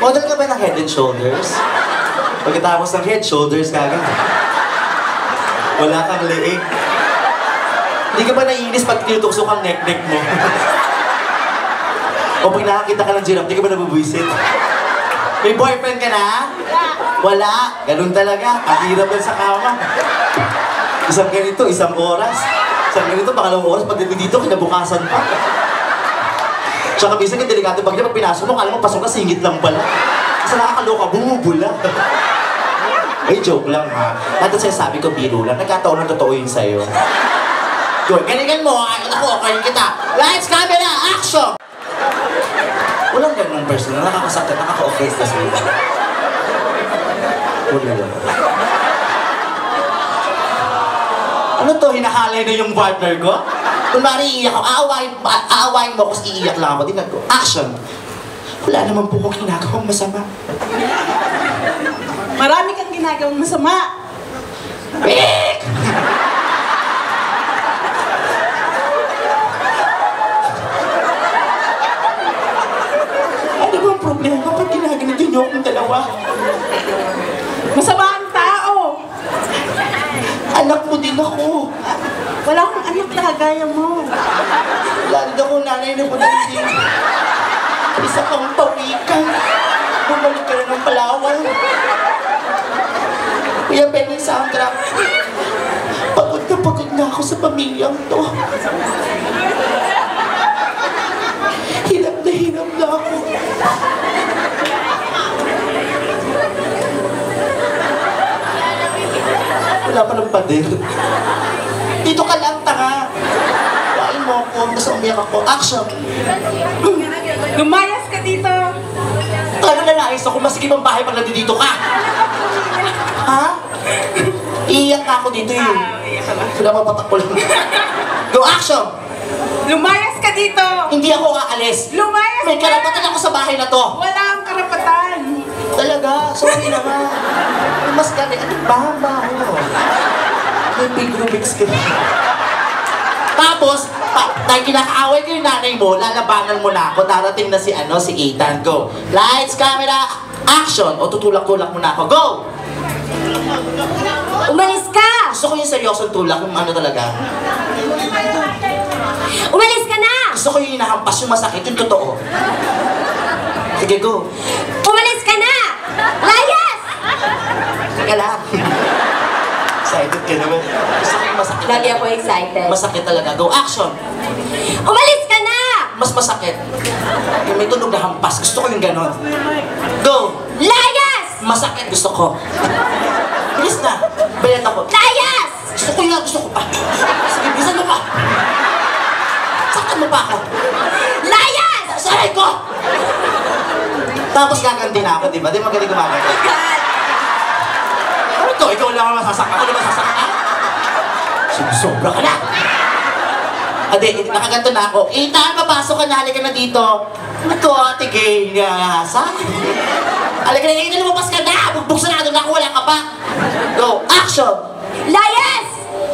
Model ka ba ng Head and Shoulders? Pagkatapos ng Head, Shoulders kagad. Wala kang leeg. Hindi ka ba naiinis pag tinutukso kang neck-neck mo? O pag nakakita ka ng giraffe, hindi ka ba nabubuisit? May boyfriend ka na? Wala. Ganun talaga. Ang hirap yan sa kama. Isang ganito, isang oras. Isang ganito, pangalawang oras. Pag dito, kinabukasan pa. Tsaka minsan yung delikado pag niya, pag pinasok mo, kala mo pasok ka, singit lang pala. Kasi nakakaloka, bumubula. Ay, joke lang ha. Lahat ang sinasabi ko, biro lang. Nagkataon ng totoo yun sa'yo. Good. Galingan mo, ako, okay kita. Lights, camera, action! Walang ganun personal. Nakakasakit, nakaka-offense kasi. Wala lang. Ano to? Hinahalay na yung partner ko? Kunwari iiyak ako, aawain mo, kasi iiyak lang ako. Tingnan ko. Action! Wala naman po kong ginagawang masama. Marami kang ginagawang masama. Wait! Ano bang problema pag ginaganito niyo akong dalawa? Masama ang tao. Anak mo din ako. Wala akong anak na kagaya mo. Wala din akong nanay na budanding. Isa kang pawikan. Bumalik ka na ng Palawan. Kuya Benny Sandra, pagod na ako sa pamilyang to. Hirap na ako. Wala pa ng pader. Dito ka lang, tanga. Kain mo ako, basta umiyak ako. Action! Lumayas ka dito. Talaga nalayas ako, masikip ang bahay pag nandito ka. Ha? Iiyak na ako dito eh. Wala mapatak ko lang. Go, action! Lumayas ka dito. Hindi ako aalis. Lumayas May ka. karapatan ako sa bahay na to. Wala ang karapatan. Talaga, sorry na nga. Mas gani, ano ba? May big Rubik's ka. Tapos, Dahil kinakaaway ko yung nanay mo, lalabanan mo na ako. Darating na si Ethan. Go. Lights, camera, action. O tutulak-tulak mo na ako. Go! Umalis ka! Gusto ko yung seryosong tulak, yung ano talaga. Umalis ka na! Gusto ko yung hinahampas yung masakit, yung totoo. Sige, go. Umalis ka na! Layas! Sige lang. Excited ka naman. Gusto ko yung masakit. Lagi ako excited. Masakit talaga. Go, action. Umalis ka na! Mas masakit. Yung may tunog na hampas. Gusto ko yung ganon. Go. Layas! Masakit. Gusto ko. Bilis na. Bayat ako. Layas! Gusto ko yun. Gusto ko pa. Sige, bilisan mo pa. Saktan mo pa ako. Layas! Saray ko! Tapos gaganti na ako, di ba? Di magaling gumaganti. Ano to? Ikaw lang ang masasaktan. Ako na masasaktan? Sobra ka na. Ade, nakaganto na ako. Ethan, papasok ka na. Halika na dito. Ano to, ate gay nga sa? Halika na, Ethan, lumabas ka na. Bugbugsanado na ako, wala ka pa. Go, action! Layas!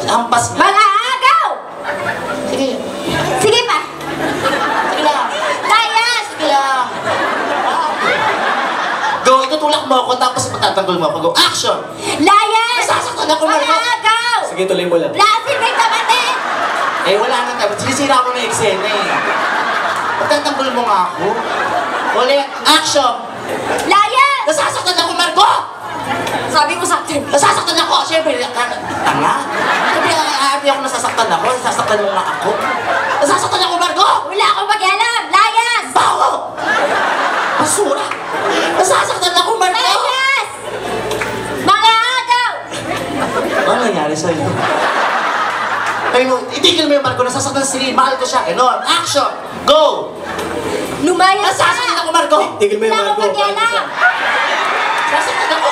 Hampas nga. Mga agaw! Sige. Sige pa! Sige lang. Layas! Sige lang. Go, itutulak mo ako, tapos matatanggol mo ako. Go, action! Layas! Nasasaktan ako, Mga Marco. agaw! Sige, tuloy mo lang. Lasin may kapatid! Eh, wala na tayo. Sinisira mo na yung eksena eh. Pagtatanggol mo nga ako. Ulit, action! Layas! Nasasaktan ako, Marco! Sabi mo saktan. Nasasaktan ako! Siyempre, tanga. Siyempre, happy ako nasasaktan ako. Nasasaktan mo nga ako. Nasasaktan ako, Marco! Wala akong pakialam! Layas! Bawo! Basura! Nasasaktan ako, Marco! Layas! Mga agaw! Ano nangyari sa'yo? Ay mo, itigil mo yung Marco. Nasasaktan si Lee. Mahal ko siya. Ganon. Action! Go! Lumayas ka! Nasasaktan ako, Marco! Tigil mo yung Wala akong Marco. pakialam! Nasasaktan ako!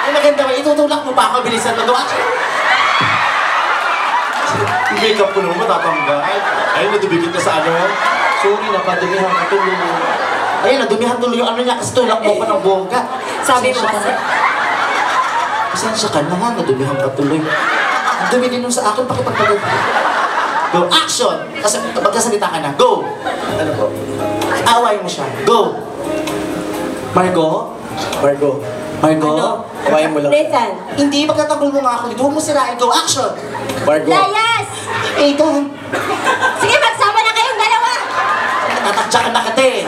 Ang maganda ba, itutulak mo pa ako, bilisan mo. Go, action! Yung makeup ko naman matatanggal. Ay, nadumigit na sa ano. Sorry, napadumihan ka tuloy. Ayun, nadumihan tuloy yung ano niya kasi tulak mo pa ng bongga. Sabi mo kasi. Pasensya ka na nga, nadumihan ka tuloy. Ang dumi din nun sa akin, pakipagpagod. Go, action! Kasi magkasalita ka na. Go! Ano po? Away mo siya. Go! Margo? Marco. Margo? Kawain mo lang. Nathan! Hindi, pagkatanggol mo nga ako dito. Huwag mo sirain. Go, action! Marco. Layas! Ethan! Sige, magsama na kayong dalawa! Tatakjakan na kita eh.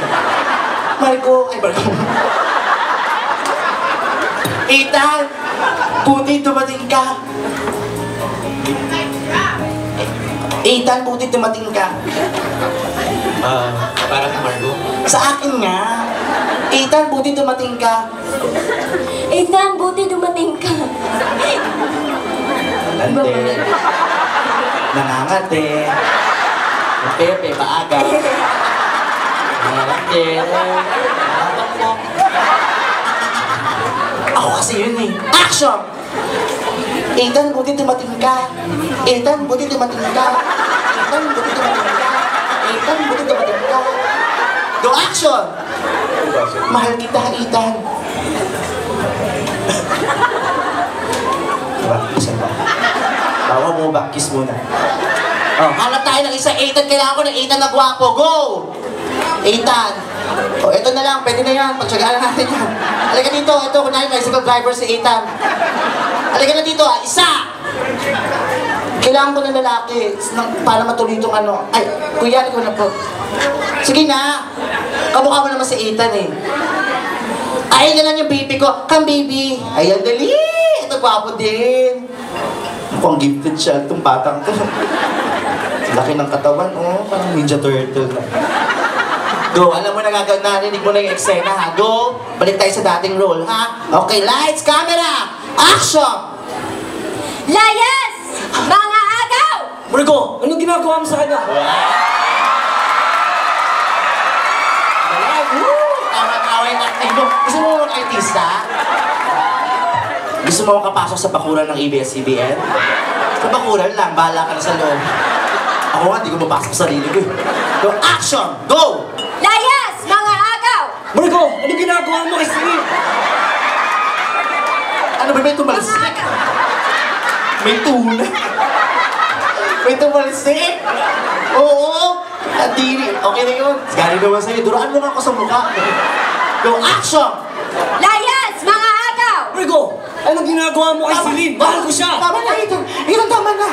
Margo, ay Margo. Ethan! Buti dumating ka. Ethan, buti dumating ka. Para kay Margo. Sa akin nga. Ethan, buti dumating ka. Ethan, buti dumating ka. Nante. Nangangate. Pepe, paaga. Nangangate. Ako kasi yun eh. Action! Ethan, buti dumating ka. Ethan, buti dumating ka. Ethan, buti dumating ka. Ethan, buti dumating ka. Go, action! Mahal kita, Ethan. Diba? Isa ba? Bawa mo ba? Kiss muna. Oh, hanap tayo ng isa. Ethan, kailangan ko ng Ethan na gwapo. Go! Ethan. Oh, eto na lang. Pwede na yan. Pagtsagaan natin yan. Halika dito. Ito, kunwari, tricycle driver si Ethan. Halika na dito, ah. Isa! Kailangan ko ng lalaki para matuloy itong ano. Ay, kuya, ikaw na po. Sige na. Kamukha mo naman si Ethan eh. Ayun na lang yung baby ko. Come baby. Ayan, dali. Ito gwapo din. Mukhang gifted siya itong batang to. Laki ng katawan, oh. Parang Ninja Turtle. Go, alam mo na gagawin, narinig mo na yung eksena ha. Go, balik tayo sa dating role ha. Okay, lights, camera, action! Layas! Mga agaw! Marco, anong ginagawa mo sa kanya? Away-away na. Ay, gusto mo mag-artista? Gusto mo makapasok sa bakuran ng ABS-CBN? Sa bakuran lang, bahala ka na sa loob. Ako nga, di ko mapasok sa sarili ko eh. Go, action! Go! Layas! Mga agaw! Marco, anong ginagawa mo kasi? Ano ba may tumalsik? May tuna. May tumalsik. Oo. Adiri. Okay na yun. Galing naman sa'yo. Duraan mo nga ako sa mukha. Go, action! Layas, mga agaw! Margo, anong ginagawa mo kay Celine? Mahal ko siya! Tama na, Ethan. Ethan, tama na.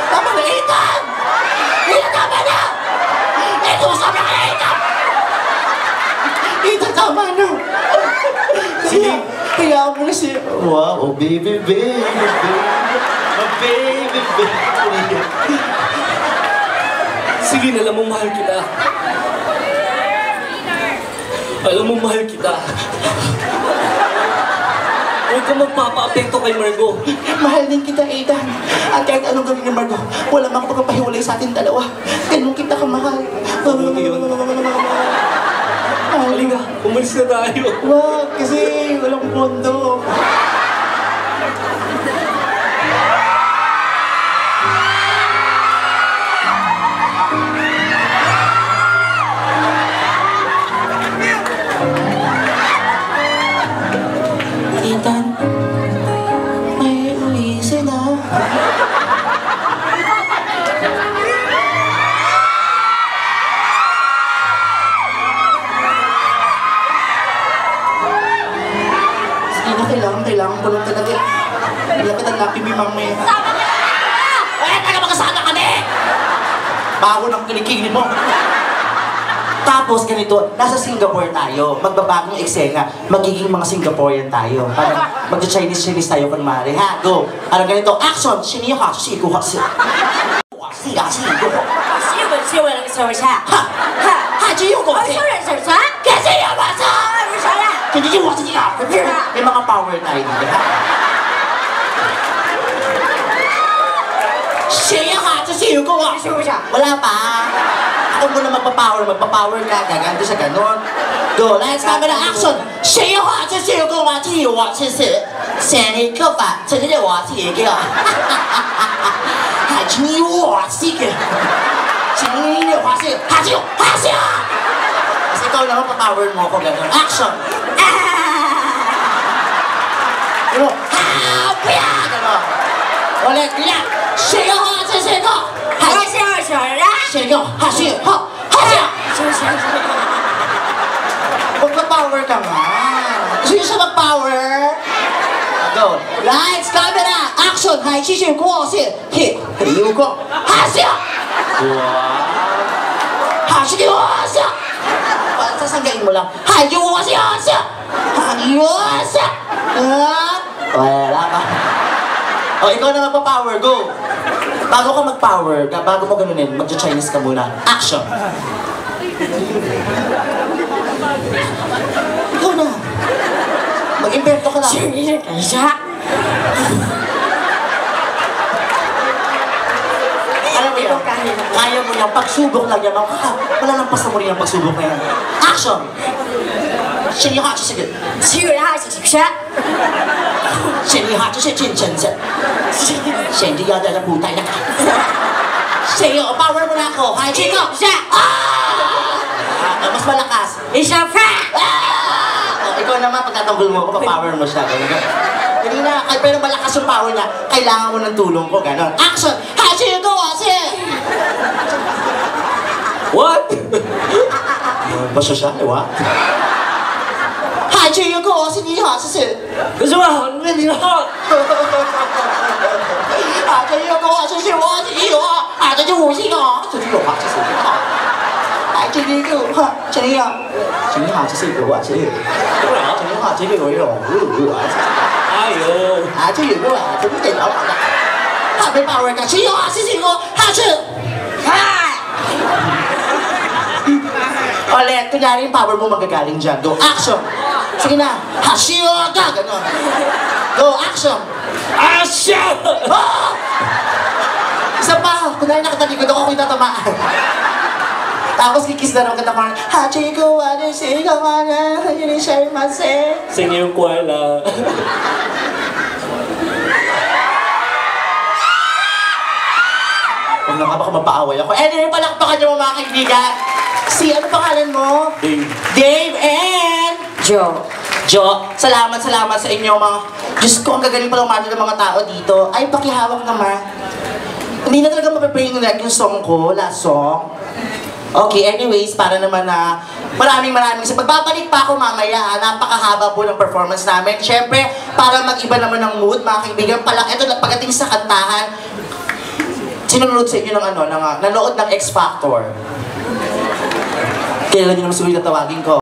Tama na, Ethan! Ethan, tama na! Ethan, sabi ka, Ethan! Ethan, tama na. Celine. Kaya mo na siya. Wow, oh baby, baby, baby. Oh baby, baby. Sige, alam mo, mahal kita. Alam mo, mahal kita. Huwag ka magpapa-apekto kay Margo. Mahal din kita, Ethan. At kahit anong gawin ni Margo, wala mang pagpapahiwalay sa ating dalawa. Ganun kita kamahal. Ano yun? Halika, umalis na tayo. Wag, kasi walang pondo. Ethan, may uwi sila. Kailangan ko lang talaga. Lapit ang lapi mo, mamaya. Sama ka na! Eh, taga makasama ka na eh! Bago ng kilikili mo. Tapos ganito, nasa Singapore tayo. Magbabagong eksena. Magiging mga Singaporean tayo. Parang magja-Chinese tayo kunwari. Ha, go! Ano ganito? Action! Siniyo ka, siko ka, siko. Siya, siko. 是我那个手下，哈！哈！只有我我手人手下， Kasi yung masa! 我手人。 Hindi yung wasa niya. May mga power tayo dito, ha? Siya ka, sisiyo ko ah! 是不是？ Wala pa. Ako muna magpa-power ka, gaganto sa ganon. Go, lights, camera, action! 谁有话就是有个话题，我就是想一个吧，这个话题一个，还是你我是个，请你的话是，还是还是，kasi ikaw lang magpa-power mo ako ganon. Action! Ano? Ha! Pia! Ganon. Ulit, ganyan. 谁有话就是有个，还是。 我手人。 Sige, hasi, ha, hasi! Magpa-power ka nga. Gusto niyo siya mag-power? Go. Lights, camera, action! Hai, sisi, guo, si, hi, hiu, guo, hasi! Hasi, guo, hasi! Sasanggain mo lang. Hai, guo, hasi, hasi! Hai, guo, hasi! Wala ka. O, ikaw na magpa-power, go! Bago ka mag-power, bago mo ganunin, mag-Chinese ka muna. Action! Ikaw na! Mag-invento ka lang. 等一下。 Alam mo yan, kaya mo yan, pagsubok lang yan. Wala nang pasta mo rin ang pagsubok na yan. Action! Sige ha, sige. 去人还是去山？ Sige ha, sige, chin, chin, chin. Sige, yada na putay na ka. Sige, power mo na ako. Hai, sige! 山。 Mas malakas. 一声发。 Ikaw naman, pagtatanggol mo ako, pa-power mo siya. Hindi na, pero malakas yung power niya, kailangan mo ng tulong ko, gano'n. Action! Hashi, go, hashi! What? Basta siya, what? Hashi, go, hashi, ni hashi. 可是我很认真好。 Hashi, go, hashi, ni hashi, ni hashi. 这就武器哦，这就有啊，这是好。来，这里go，哈，这里啊，这里好，这是有啊，这里。这里好，这里有啊，哎呦！ 啊，这有个啊，这不电脑搞的。他没把我干，谁有啊？谁谁我，他是，嗨。Ulit, kunyari yung power mo magagaling dyan. Go, action! Sige na, hasyo ka, gano'n. Go, action! Action! Oh! Isa pa, kunyari nakatalikod ako, ako'y tatamaan. Tapos kikis na rin kita parang, Hachi ko, ano, sige ka, mana, yun yung share mase. 新年快乐！ Huwag na nga baka mapaaway ako. Anyway, palakpakan niyo mga kaibigan. Si, ano pangalan mo? Dave. Dave and... Joe. Jo, salamat sa inyo mga... Diyos ko, ang gagaling pala umano ng mga tao dito. Ay, pakihawak naman. Hindi na talaga mapiplay yung song ko, last song. Okay, anyways, para naman na maraming sa pagbabalik pa ako mamaya, napakahaba po ng performance namin. Siyempre, para mag-iba naman ng mood, mga kaibigan, ito na pagdating sa kantahan, sinunod sa inyo ng nanood ng X Factor. Kailan nyo naman siguro tatawagin ko?